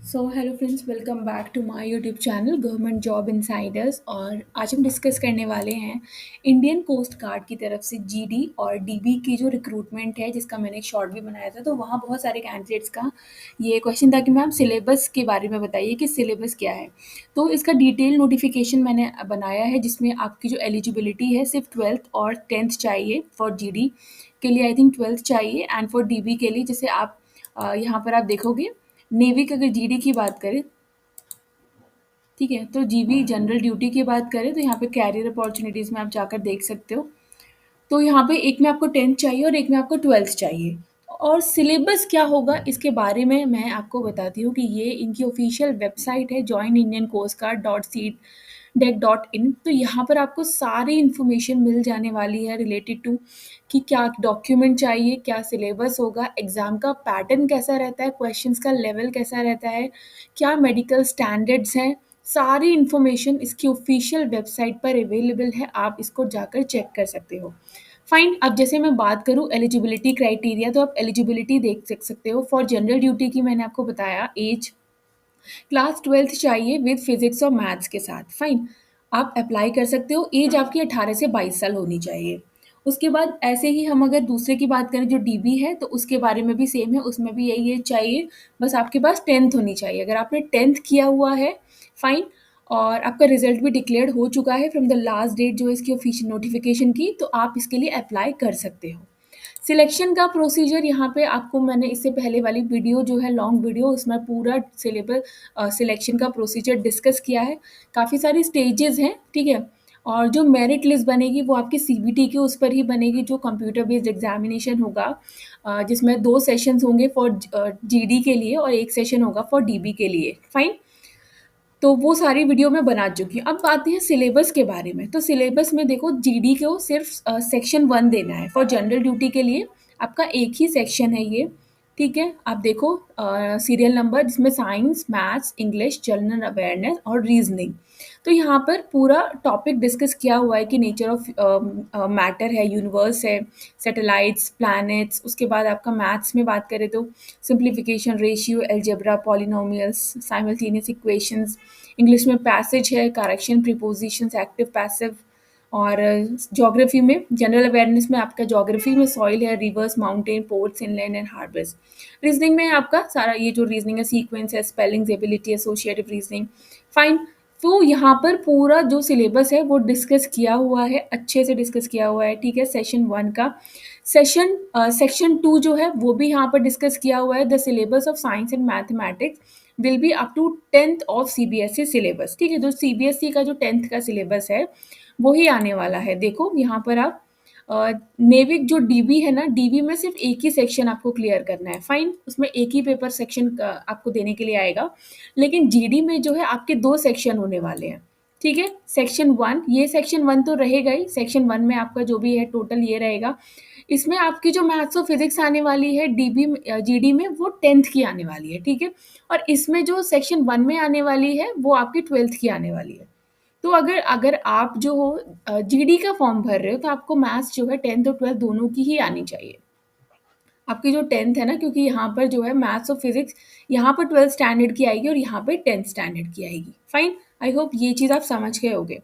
So hello friends, welcome back to my YouTube channel government job insiders. और आज हम discuss करने वाले हैं इंडियन कोस्ट गार्ड की तरफ से जीडी और डीबी की जो रिक्रूटमेंट है, जिसका मैंने एक शॉर्ट भी बनाया था। तो वहाँ बहुत सारे कैंडिडेट्स का ये क्वेश्चन था कि मैम सिलेबस के बारे में बताइए कि सिलेबस क्या है। तो इसका डिटेल नोटिफिकेशन मैंने बनाया है, जिसमें आपकी जो एलिजिबिलिटी है सिर्फ 12th और 10th चाहिए। फॉर जीडी के लिए आई थिंक 12th चाहिए, एंड फॉर डीबी के लिए जैसे आप यहाँ पर आप देखोगे नेवी का अगर जीडी की बात करें, ठीक है, तो जीबी जनरल ड्यूटी की बात करें तो यहाँ पे कैरियर अपॉर्चुनिटीज़ में आप जाकर देख सकते हो। तो यहाँ पे एक में आपको 10th चाहिए और एक में आपको 12th चाहिए। और सिलेबस क्या होगा इसके बारे में मैं आपको बताती हूँ कि ये इनकी ऑफिशियल वेबसाइट है, join Indian coast guard dot C DAC dot in. तो यहाँ पर आपको सारी इन्फॉर्मेशन मिल जाने वाली है रिलेटेड टू कि क्या डॉक्यूमेंट चाहिए, क्या सिलेबस होगा, एग्ज़ाम का पैटर्न कैसा रहता है, क्वेश्चंस का लेवल कैसा रहता है, क्या मेडिकल स्टैंडर्ड्स हैं। सारी इन्फॉर्मेशन इसकी ऑफिशियल वेबसाइट पर अवेलेबल है, आप इसको जाकर चेक कर सकते हो। फाइन। अब जैसे मैं बात करूँ एलिजिबिलिटी क्राइटेरिया, तो आप एलिजिबिलिटी देख सकते हो। फॉर जनरल ड्यूटी की मैंने आपको बताया, एज क्लास 12th चाहिए विद फिजिक्स और मैथ्स के साथ। फाइन, आप अप्लाई कर सकते हो। एज आपकी 18 से 22 साल होनी चाहिए। उसके बाद ऐसे ही हम अगर दूसरे की बात करें जो डीबी है, तो उसके बारे में भी सेम है, उसमें भी यही एज चाहिए, बस आपके पास 10th होनी चाहिए। अगर आपने 10th किया हुआ है, फाइन, और आपका रिजल्ट भी डिक्लेयर्ड हो चुका है फ्रॉम द लास्ट डेट जो है इसकी ऑफिशियल नोटिफिकेशन की, तो आप इसके लिए अप्लाई कर सकते हो। सिलेक्शन का प्रोसीजर यहाँ पे आपको मैंने इससे पहले वाली वीडियो जो है लॉन्ग वीडियो, उसमें पूरा सिलेबस सिलेक्शन का प्रोसीजर डिस्कस किया है। काफ़ी सारी स्टेजेस हैं, ठीक है। और जो मेरिट लिस्ट बनेगी वो आपकी सीबीटी के उस पर ही बनेगी, जो कंप्यूटर बेस्ड एग्जामिनेशन होगा, जिसमें 2 सेशंस होंगे फॉर जीडी के लिए और 1 सेशन होगा फॉर डीबी के लिए। फाइन, तो वो सारी वीडियो मैं बना चुकी हूँ। अब आते हैं सिलेबस के बारे में। तो सिलेबस में देखो, जीडी को सिर्फ सेक्शन 1 देना है। फॉर जनरल ड्यूटी के लिए आपका एक ही सेक्शन है ये, ठीक है। आप देखो सीरियल नंबर, जिसमें science, maths, English, general awareness और रीजनिंग। तो यहाँ पर पूरा टॉपिक डिस्कस किया हुआ है कि नेचर ऑफ मैटर है, यूनिवर्स है, सैटेलाइट्स, प्लैनेट्स। उसके बाद आपका मैथ्स में बात करें तो simplification, ratio, algebra, polynomials, simultaneous equations. English में पैसेज है, करेक्शन, प्रीपोजिशंस, एक्टिव, पैसिव। और ज्योग्राफी में, जनरल अवेयरनेस में आपका ज्योग्राफी में सॉइल है, reverse, mountain, ports, inland and harbours. Reasoning में आपका सारा ये जो रीजनिंग है, सीक्वेंस है, spellings, ability, associative reasoning. Fine. तो यहाँ पर पूरा जो सिलेबस है वो डिस्कस किया हुआ है, अच्छे से डिस्कस किया हुआ है, ठीक है। सेशन 1 का सेक्शन 2 जो है वो भी यहाँ पर डिस्कस किया हुआ है। The syllabus of science and mathematics will be up to 10th of CBSE syllabus, ठीक है। जो सीबीएसई का जो 10th का सिलेबस है वो ही आने वाला है। देखो यहाँ पर आप नेवी जो डीबी है ना, डीबी में सिर्फ एक ही सेक्शन आपको क्लियर करना है। फाइन, उसमें एक ही पेपर सेक्शन आपको देने के लिए आएगा। लेकिन जीडी में जो है आपके 2 सेक्शन होने वाले हैं, ठीक है। सेक्शन 1, ये सेक्शन 1 तो रहेगा ही। सेक्शन 1 में आपका जो भी है टोटल ये रहेगा। इसमें आपकी जो मैथ्स और फिजिक्स आने वाली है डीबी जीडी में, वो 10th की आने वाली है, ठीक है। और इसमें जो सेक्शन 1 में आने वाली है वो आपकी 12th की आने वाली है। तो अगर अगर आप जो हो जीडी का फॉर्म भर रहे हो, तो आपको मैथ्स जो है 10th और 12th दोनों की ही आनी चाहिए। आपकी जो 10th है ना, क्योंकि यहाँ पर जो है मैथ्स और फिजिक्स यहाँ पर 12th स्टैंडर्ड की आएगी और यहाँ पे 10th स्टैंडर्ड की आएगी। फाइन, आई होप ये चीज़ आप समझ गए होगे।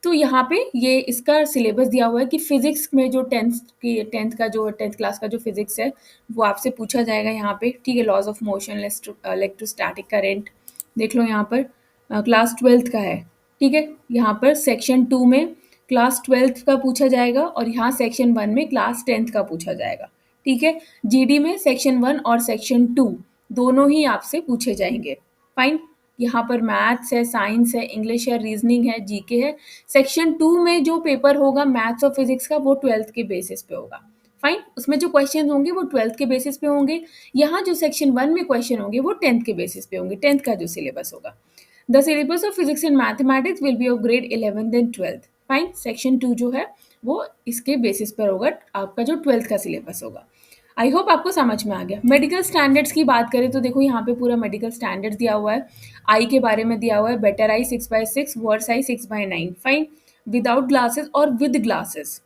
तो यहाँ पे ये इसका सिलेबस दिया हुआ है कि फिजिक्स में जो 10th क्लास का जो फिजिक्स है वो आपसे पूछा जाएगा यहाँ पे, ठीक है। Laws of motion, electrostatic current, देख लो यहाँ पर क्लास 12th का है, ठीक है। यहाँ पर सेक्शन 2 में क्लास 12th का पूछा जाएगा और यहाँ सेक्शन 1 में क्लास 10th का पूछा जाएगा, ठीक है। जीडी में सेक्शन 1 और सेक्शन 2 दोनों ही आपसे पूछे जाएंगे। फाइन, यहाँ पर मैथ्स है, साइंस है, इंग्लिश है, रीजनिंग है, जीके है। सेक्शन 2 में जो पेपर होगा मैथ्स और फिजिक्स का, वो 12th के बेसिस पे होगा। फाइन, उसमें जो क्वेश्चन होंगे वो 12th के बेसिस पे होंगे। यहाँ जो सेक्शन 1 में क्वेश्चन होंगे वो 10th के बेसिस पे होंगे, 10th का जो सिलेबस होगा। The syllabus of physics and mathematics will B of grade 11th and 12th। Fine, section 2 जो है वो इसके बेसिस पर होगा, आपका जो 12th का सिलेबस होगा। आई होप आपको समझ में आ गया। मेडिकल स्टैंडर्ड्स की बात करें तो देखो यहाँ पे पूरा मेडिकल स्टैंडर्ड्स दिया हुआ है। आई के बारे में दिया हुआ है, better eye 6/6, worse eye 6/9। Fine, without glasses और विद ग्लासेस,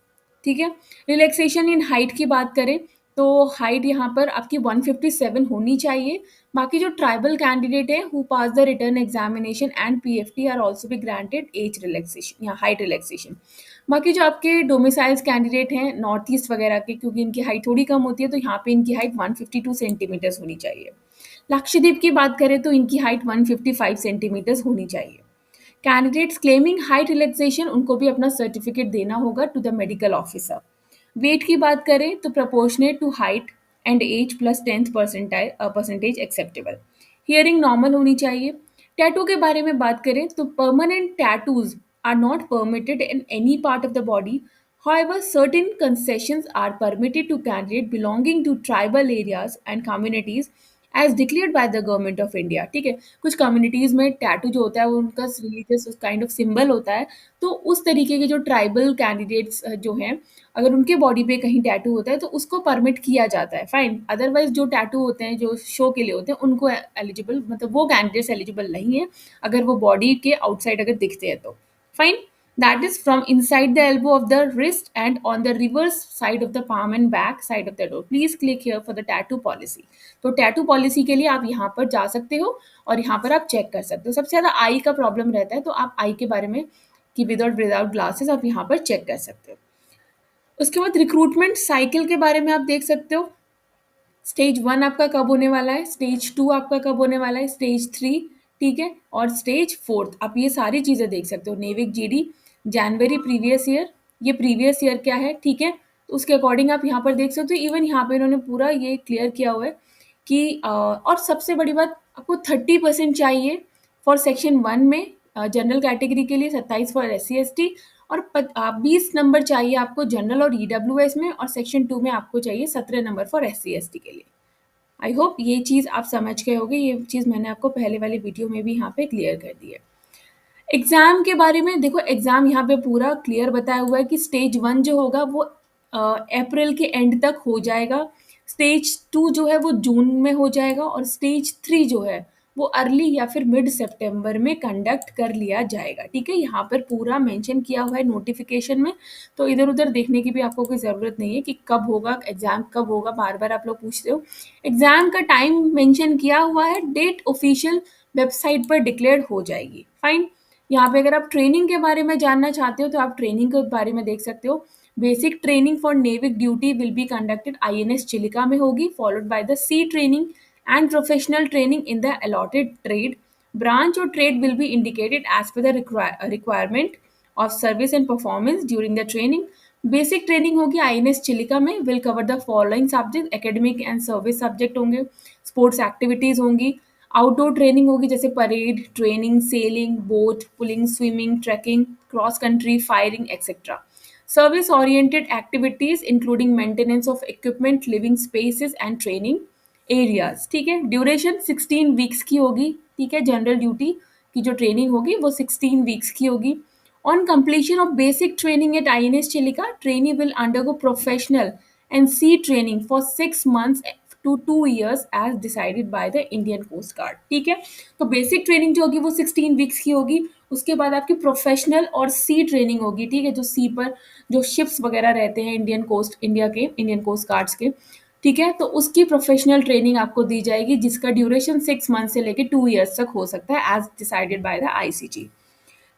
ठीक है। रिलैक्सेशन इन हाइट की बात करें तो हाइट यहाँ पर आपकी 157 होनी चाहिए। बाकी जो ट्राइबल कैंडिडेट है who pass the return examination and PFT are also be granted as relaxation या हाइट रिलैक्सेशन। बाकी जो आपके डोमिसाइल्स कैंडिडेट हैं नॉर्थ ईस्ट वगैरह के, क्योंकि इनकी हाइट थोड़ी कम होती है, तो यहाँ पे इनकी हाइट 152 सेंटीमीटर्स होनी चाहिए। लक्षद्वीप की बात करें तो इनकी हाइट 155 सेंटीमीटर्स होनी चाहिए। कैंडिडेट्स क्लेमिंग हाइट रिलैक्सेशन उनको भी अपना सर्टिफिकेट देना होगा to the medical officer. Weight की बात करें तो proportionate to height and age plus 10th percentage acceptable. Hearing normal होनी चाहिए। टैटू के बारे में बात करें तो permanent tattoos are not permitted in any part of the body. However, certain concessions are permitted to candidates belonging to tribal areas and communities as declared by the government of India. ठीक है, कुछ communities में tattoo जो होता है वो उनका religious kind of symbol होता है, तो उस तरीके के जो ट्राइबल कैंडिडेट्स जो हैं, अगर उनके बॉडी पे कहीं टैटू होता है तो उसको परमिट किया जाता है, फाइन। अदरवाइज जो टैटू होते हैं जो शो के लिए होते हैं उनको एलिजिबल, मतलब वो कैंडिडेट्स एलिजिबल नहीं है अगर वो बॉडी के आउटसाइड अगर दिखते हैं तो, fine. That is from inside the elbow of the wrist and on the reverse side of the palm and back side of the door. Please click here for the tattoo policy. तो tattoo policy के लिए आप यहाँ पर जा सकते हो और यहाँ पर आप चेक कर सकते हो। सबसे ज़्यादा आई का प्रॉब्लम रहता है, तो आप आई के बारे में कि विदाउट ग्लासेस आप यहाँ पर चेक कर सकते हो। उसके बाद रिक्रूटमेंट साइकिल के बारे में आप देख सकते हो। स्टेज 1 आपका कब होने वाला है, स्टेज 2 आपका कब होने वाला है, स्टेज 3, ठीक है, और स्टेज 4 आप ये सारी चीज़ें देख सकते हो। नेविक जीडी जनवरी प्रीवियस ईयर, ये प्रीवियस ईयर क्या है, ठीक है, तो उसके अकॉर्डिंग आप यहाँ पर देख सकते हो। इवन यहाँ पे इन्होंने पूरा ये क्लियर किया हुआ है कि और सबसे बड़ी बात आपको 30% चाहिए फॉर सेक्शन 1 में जनरल कैटेगरी के लिए, 27 फॉर SC ST, और 20 नंबर चाहिए आपको जनरल और EWS में, और सेक्शन 2 में आपको चाहिए 17 नंबर फॉर SC ST के लिए। आई होप ये चीज़ आप समझ गए होगे, ये चीज़ मैंने आपको पहले वाली वीडियो में भी यहाँ पे क्लियर कर दी है। एग्ज़ाम के बारे में देखो, एग्ज़ाम यहाँ पे पूरा क्लियर बताया हुआ है कि स्टेज 1 जो होगा वो अप्रैल के एंड तक हो जाएगा, स्टेज 2 जो है वो जून में हो जाएगा, और स्टेज 3 जो है वो अर्ली या फिर मिड सितंबर में कंडक्ट कर लिया जाएगा। ठीक है, यहाँ पर पूरा मेंशन किया हुआ है नोटिफिकेशन में, तो इधर उधर देखने की भी आपको कोई ज़रूरत नहीं है कि कब होगा एग्ज़ाम, कब होगा, बार बार आप लोग पूछते हो। एग्ज़ाम का टाइम मेंशन किया हुआ है, डेट ऑफिशियल वेबसाइट पर डिक्लेयर हो जाएगी, फाइन। यहाँ पे अगर आप ट्रेनिंग के बारे में जानना चाहते हो तो आप ट्रेनिंग के बारे में देख सकते हो। Basic training for Navik duty will be conducted INS Chilika में होगी, followed by the sea training and professional training in the allotted trade branch, और trade will be indicated as per the requirement of service and performance during the training. Basic training होगी INS Chilika में, will cover the following subject, academic and service subject होंगे, sports activities होंगी, outdoor training होगी जैसे parade training, selling, boat pulling, swimming, trekking, cross country, firing etcetera. Service oriented activities including maintenance of equipment, living spaces and training areas. ठीक है, duration 16 weeks की होगी। ठीक है, जनरल ड्यूटी की जो ट्रेनिंग होगी वो 16 वीक्स की होगी। On completion of basic training at INS Chilika, trainee will undergo professional and sea training for 6 months to 2 years as decided by the Indian Coast Guard। ठीक है, तो बेसिक ट्रेनिंग जो होगी वो 16 वीक्स की होगी, उसके बाद आपकी प्रोफेशनल और सी ट्रेनिंग होगी। ठीक है, जो सी पर जो शिप्स वगैरह रहते हैं इंडियन कोस्ट गार्ड्स के, ठीक है, तो उसकी प्रोफेशनल ट्रेनिंग आपको दी जाएगी जिसका ड्यूरेशन 6 मंथ से लेकर 2 ईयर्स तक हो सकता है as decided by the ICG।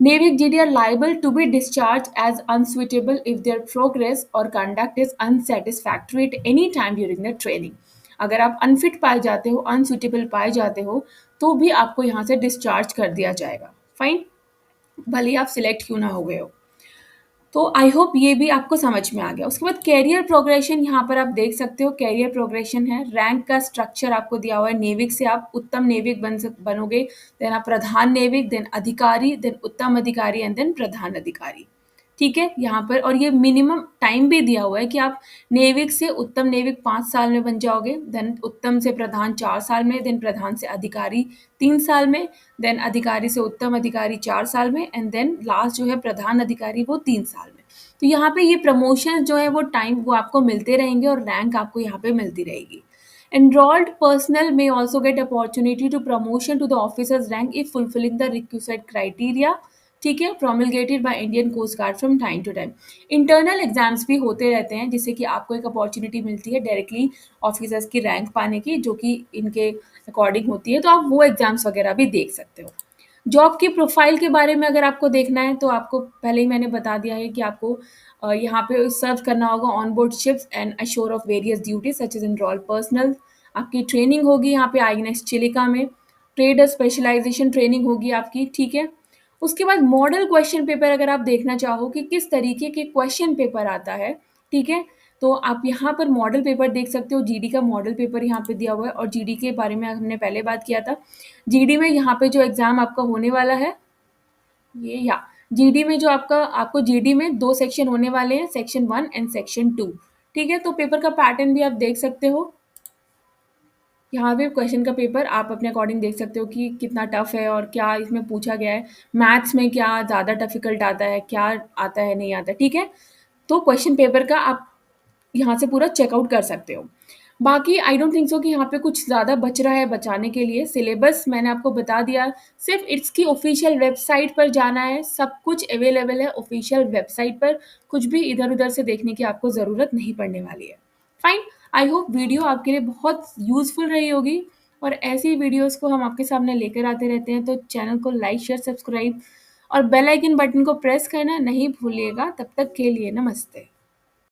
Navy GD are liable to be discharged as unsuitable if their progress or conduct is unsatisfactory at any time during the training। अगर आप अनफिट पाए जाते हो, अनसुटेबल पाए जाते हो, तो भी आपको यहाँ से डिस्चार्ज कर दिया जाएगा, फाइन, भले ही आप सिलेक्ट क्यों ना हो गए हो। तो आई होप ये भी आपको समझ में आ गया। उसके बाद कैरियर प्रोग्रेशन यहाँ पर आप देख सकते हो, कैरियर प्रोग्रेशन है, रैंक का स्ट्रक्चर आपको दिया हुआ है। नेविक से आप उत्तम नेविक बनोगे, देन आप प्रधान नेविक, देन अधिकारी, देन उत्तम अधिकारी एंड देन प्रधान अधिकारी। ठीक है, यहाँ पर और ये मिनिमम टाइम भी दिया हुआ है कि आप नेविक से उत्तम नेविक 5 साल में बन जाओगे, देन उत्तम से प्रधान 4 साल में, देन प्रधान से अधिकारी 3 साल में, देन अधिकारी से उत्तम अधिकारी 4 साल में, एंड देन लास्ट जो है प्रधान अधिकारी वो 3 साल में। तो यहाँ पे ये प्रमोशन जो है वो टाइम वो आपको मिलते रहेंगे और रैंक आपको यहाँ पे मिलती रहेगी। Enrolled personnel may also get opportunity to promotion to the officer's rank if fulfilling the requisite criteria ठीक है, promulgated by Indian coast guard from time to time. Internal exams भी होते रहते हैं, जिससे कि आपको एक अपॉर्चुनिटी मिलती है डायरेक्टली ऑफिसर्स की रैंक पाने की, जो कि इनके अकॉर्डिंग होती है, तो आप वो एग्जाम्स वगैरह भी देख सकते हो। जॉब की प्रोफाइल के बारे में अगर आपको देखना है, तो आपको पहले ही मैंने बता दिया है कि आपको यहाँ पे सर्व करना होगा on board ships and assure of various duties such as enrol personnel. आपकी ट्रेनिंग होगी यहाँ पे आईएनएस चिलिका में, ट्रेडर स्पेशलाइजेशन ट्रेनिंग होगी आपकी, ठीक है। उसके बाद मॉडल क्वेश्चन पेपर अगर आप देखना चाहो कि किस तरीके के क्वेश्चन पेपर आता है, ठीक है, तो आप यहाँ पर मॉडल पेपर देख सकते हो। जीडी का मॉडल पेपर यहाँ पे दिया हुआ है, और जीडी के बारे में हमने पहले बात किया था। जीडी में यहाँ पे जो एग्जाम आपका होने वाला है, ये या जीडी में जो आपको जीडी में दो सेक्शन होने वाले हैं, सेक्शन 1 एंड सेक्शन 2, ठीक है। तो पेपर का पैटर्न भी आप देख सकते हो। यहाँ पे क्वेश्चन का पेपर आप अपने अकॉर्डिंग देख सकते हो कि कितना टफ है और क्या इसमें पूछा गया है। मैथ्स में क्या ज़्यादा डिफिकल्ट आता है, क्या आता है, नहीं आता, ठीक है। तो क्वेश्चन पेपर का आप यहाँ से पूरा चेकआउट कर सकते हो। बाकी आई डोंट थिंक सो कि यहाँ पे कुछ ज़्यादा बच रहा है बचाने के लिए। सिलेबस मैंने आपको बता दिया, सिर्फ इसकी ऑफिशियल वेबसाइट पर जाना है, सब कुछ अवेलेबल है ऑफिशियल वेबसाइट पर, कुछ भी इधर उधर से देखने की आपको ज़रूरत नहीं पड़ने वाली है। फाइन, आई होप वीडियो आपके लिए बहुत यूज़फुल रही होगी, और ऐसी वीडियोस को हम आपके सामने लेकर आते रहते हैं, तो चैनल को लाइक शेयर सब्सक्राइब और बेल आइकन बटन को प्रेस करना नहीं भूलिएगा। तब तक के लिए नमस्ते।